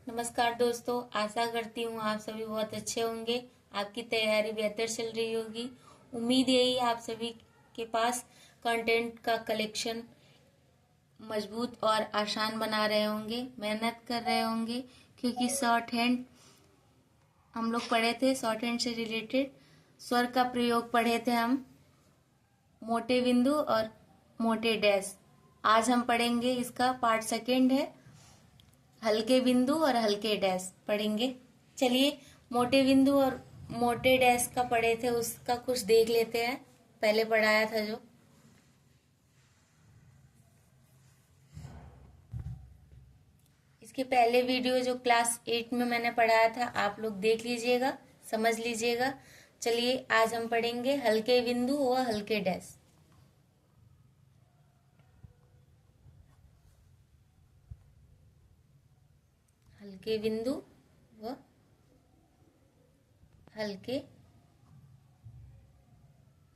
नमस्कार दोस्तों, आशा करती हूँ आप सभी बहुत अच्छे होंगे। आपकी तैयारी बेहतर चल रही होगी। उम्मीद यही आप सभी के पास कंटेंट का कलेक्शन मजबूत और आसान बना रहे होंगे, मेहनत कर रहे होंगे, क्योंकि शॉर्ट हैंड हम लोग पढ़े थे। शॉर्ट हैंड से रिलेटेड स्वर का प्रयोग पढ़े थे हम, मोटे बिंदु और मोटे डैश। आज हम पढ़ेंगे, इसका पार्ट सेकेंड है, हल्के बिंदु और हल्के डैश पढ़ेंगे। चलिए, मोटे बिंदु और मोटे डैश का पढ़े थे, उसका कुछ देख लेते हैं। पहले पढ़ाया था जो, इसके पहले वीडियो जो क्लास 8 में मैंने पढ़ाया था, आप लोग देख लीजिएगा, समझ लीजिएगा। चलिए, आज हम पढ़ेंगे हल्के बिंदु व हल्के डैश। हल्के बिंदु व हल्के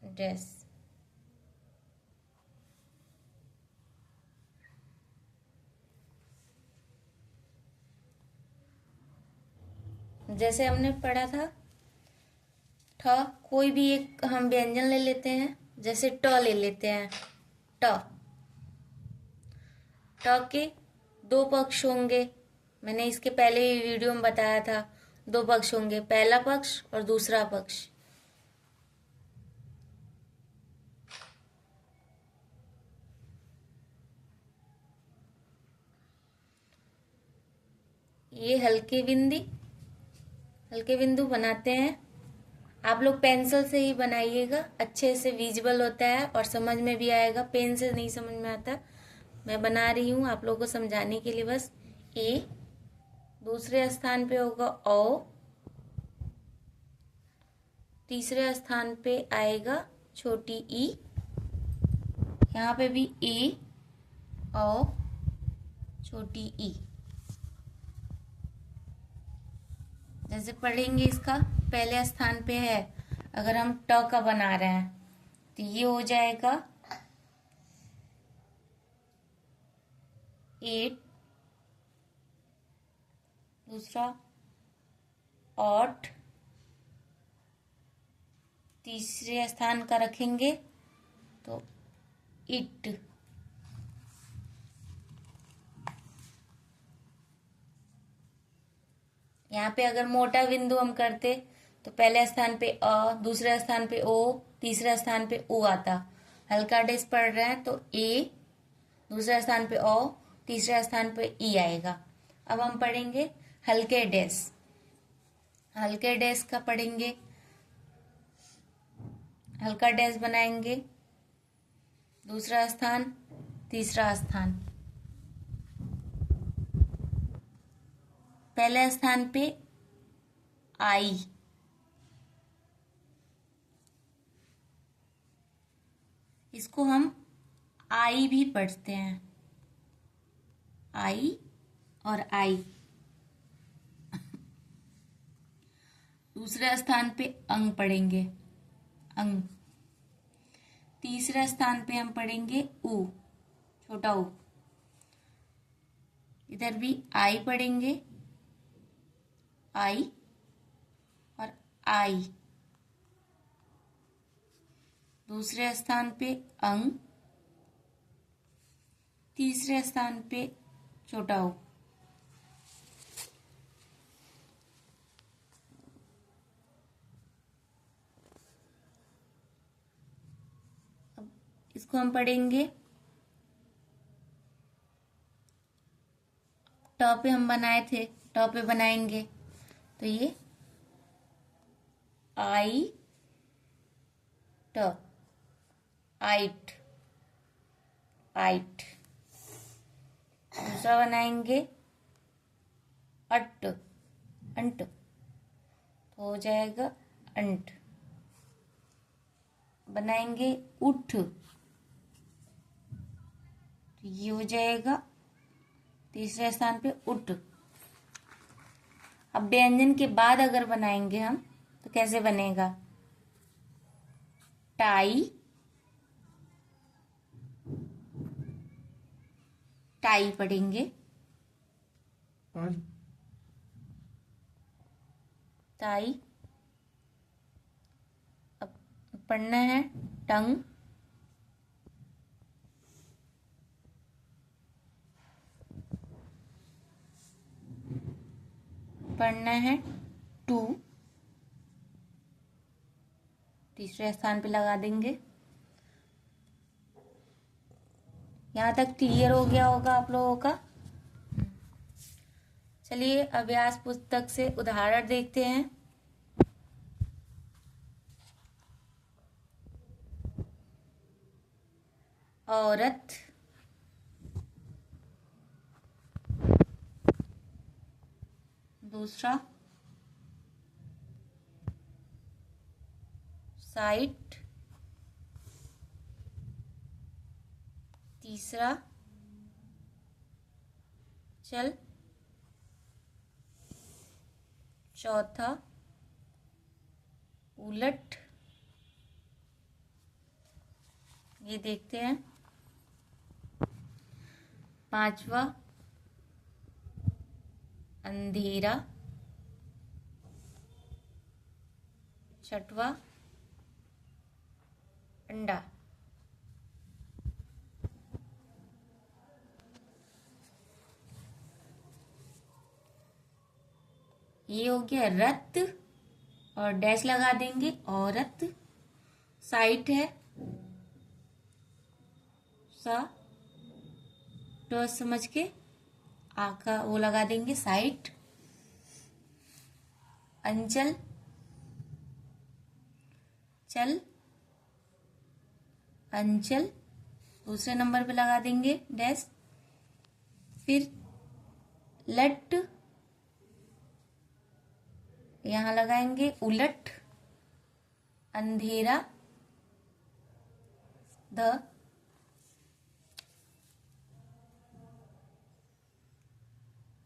डैश। जैसे हमने पढ़ा था, ठ, कोई भी एक हम व्यंजन ले लेते हैं। जैसे ट ले लेते हैं। ट, ट के दो पक्ष होंगे। मैंने इसके पहले ही वीडियो में बताया था, दो पक्ष होंगे, पहला पक्ष और दूसरा पक्ष। ये हल्के बिंदु बनाते हैं। आप लोग पेंसिल से ही बनाइएगा, अच्छे से विजिबल होता है और समझ में भी आएगा। पेन से नहीं समझ में आता। मैं बना रही हूँ आप लोगों को समझाने के लिए बस। ए, दूसरे स्थान पे होगा ओ, तीसरे स्थान पे आएगा छोटी ई, यहाँ पे भी ए, ओ, छोटी ई। जैसे पढ़ेंगे, इसका पहले स्थान पे है, अगर हम ट का बना रहे हैं तो ये हो जाएगा 8, दूसरा 8, तीसरे स्थान का रखेंगे तो इट। यहाँ पे अगर मोटा बिंदु हम करते तो पहले स्थान पे अ, दूसरे स्थान पे ओ, तीसरे स्थान पे उ आता। हल्का डैश पढ़ रहे हैं तो ए, दूसरे स्थान पे ओ, तीसरे स्थान पे ई आएगा। अब हम पढ़ेंगे हल्के डैश। हल्के डैश का पढ़ेंगे, हल्का डैश बनाएंगे, दूसरा स्थान, तीसरा स्थान। पहले स्थान पे आई, इसको हम आई भी पढ़ते हैं, आई और आई। दूसरे स्थान पे अंग पढ़ेंगे, अंग। तीसरे स्थान पे हम पढ़ेंगे उ, छोटा उ। इधर भी आई पढ़ेंगे, आई और आई। दूसरे स्थान पे अंग, तीसरे स्थान पे छोटा उ। अब इसको हम पढ़ेंगे, ट पे हम बनाए थे, ट पे बनाएंगे तो ये आई ट, आइट, आइट। दूसरा बनाएंगे अट, अंट, तो हो जाएगा अंट। बनाएंगे उठ, तो ये हो जाएगा तीसरे स्थान पे उठ। अब व्यंजन के बाद अगर बनाएंगे हम तो कैसे बनेगा, टाई, टाई पढ़ेंगे। ताई। अब पढ़ना है टंग। पढ़ना है टू, तीसरे स्थान पे लगा देंगे। यहाँ तक क्लियर हो गया होगा आप लोगों का। चलिए अभ्यास पुस्तक से उदाहरण देखते हैं। औरत, दूसरा साइट, तीसरा चल, चौथा उलट। ये देखते हैं। पांचवा अंधेरा, छठवा अंडा। ये हो गया रत और डैश लगा देंगे औरत। साइट है सा, तो समझ के आका वो लगा देंगे साइट। अंचल, चल, अंचल, दूसरे नंबर पे लगा देंगे डैश। फिर लट, यहां लगाएंगे उलट। अंधेरा, द,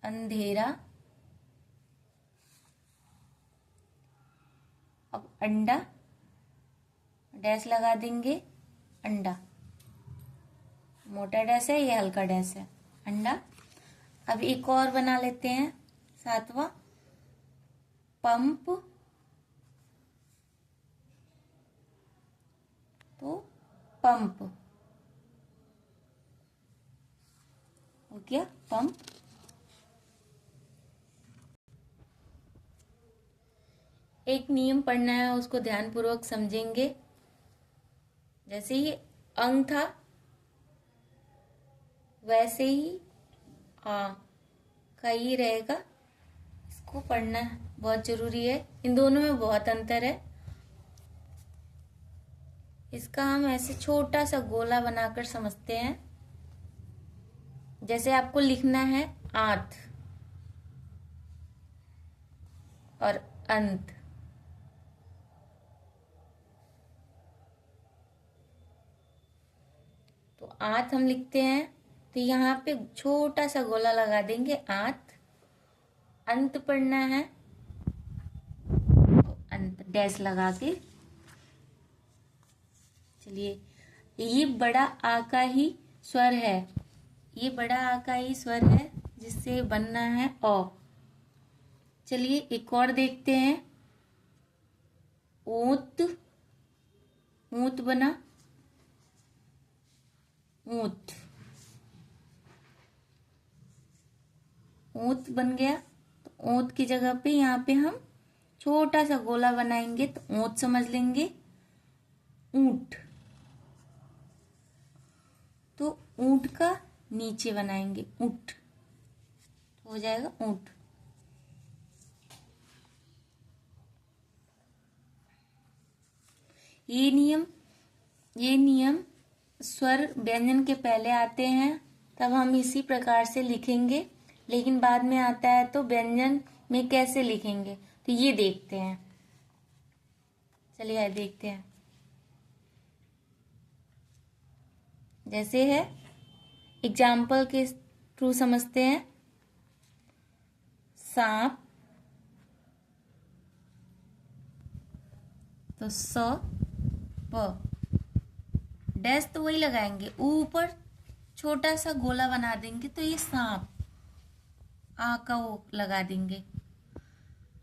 अंधेरा। अब अंडा, डैश लगा देंगे अंडा। मोटा डैश है, ये हल्का डैश है, अंडा। अब एक और बना लेते हैं, सातवां पंप, तो पंप हो गया पंप। एक नियम पढ़ना है, उसको ध्यानपूर्वक समझेंगे। जैसे ही अंग था वैसे ही आ का ही रहेगा। इसको पढ़ना बहुत जरूरी है। इन दोनों में बहुत अंतर है। इसका हम ऐसे छोटा सा गोला बनाकर समझते हैं। जैसे आपको लिखना है आंत और अंत, तो आंत हम लिखते हैं तो यहाँ पे छोटा सा गोला लगा देंगे आंत। अंत पढ़ना है तो अंत डैश लगा के। चलिए, ये बड़ा आ का ही स्वर है, ये बड़ा आ का ही स्वर है जिससे बनना है ओ। चलिए एक और देखते हैं। ऊत, ऊत बना, ऊत, ऊत बन गया। तो ऊत की जगह पे यहाँ पे हम छोटा सा गोला बनाएंगे तो ऊत समझ लेंगे। ऊंट, तो ऊंट का नीचे बनाएंगे ऊंट, हो जाएगा ऊंट। ये नियम स्वर व्यंजन के पहले आते हैं, तब हम इसी प्रकार से लिखेंगे। लेकिन बाद में आता है तो व्यंजन में कैसे लिखेंगे, तो ये देखते हैं। चलिए देखते हैं। जैसे है, एग्जाम्पल के थ्रू समझते हैं। सांप, तो स प, डैश तो वही लगाएंगे, ऊपर छोटा सा गोला बना देंगे तो ये सांप, आ का वो लगा देंगे।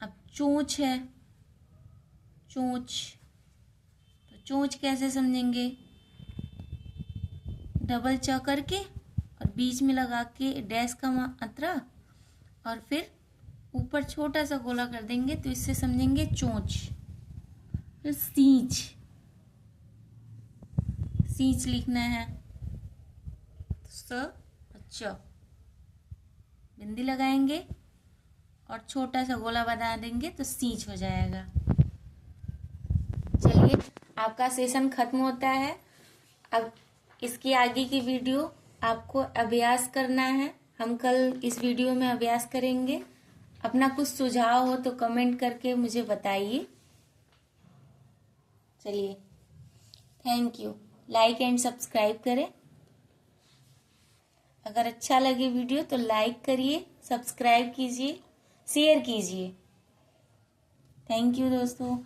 अब चोंच है, चोंच, तो चोंच कैसे समझेंगे? डबल च करके और बीच में लगा के डैश का मात्रा और फिर ऊपर छोटा सा गोला कर देंगे तो इससे समझेंगे चोंच। फिर सींच, सींच लिखना है, स च, बिंदी लगाएंगे और छोटा सा गोला बना देंगे तो सींच हो जाएगा। चलिए, आपका सेशन खत्म होता है। अब इसकी आगे की वीडियो आपको अभ्यास करना है। हम कल इस वीडियो में अभ्यास करेंगे। अपना कुछ सुझाव हो तो कमेंट करके मुझे बताइए। चलिए, thank you. Like and subscribe करें। अगर अच्छा लगे वीडियो तो लाइक करिए, सब्सक्राइब कीजिए, शेयर कीजिए। थैंक यू दोस्तों।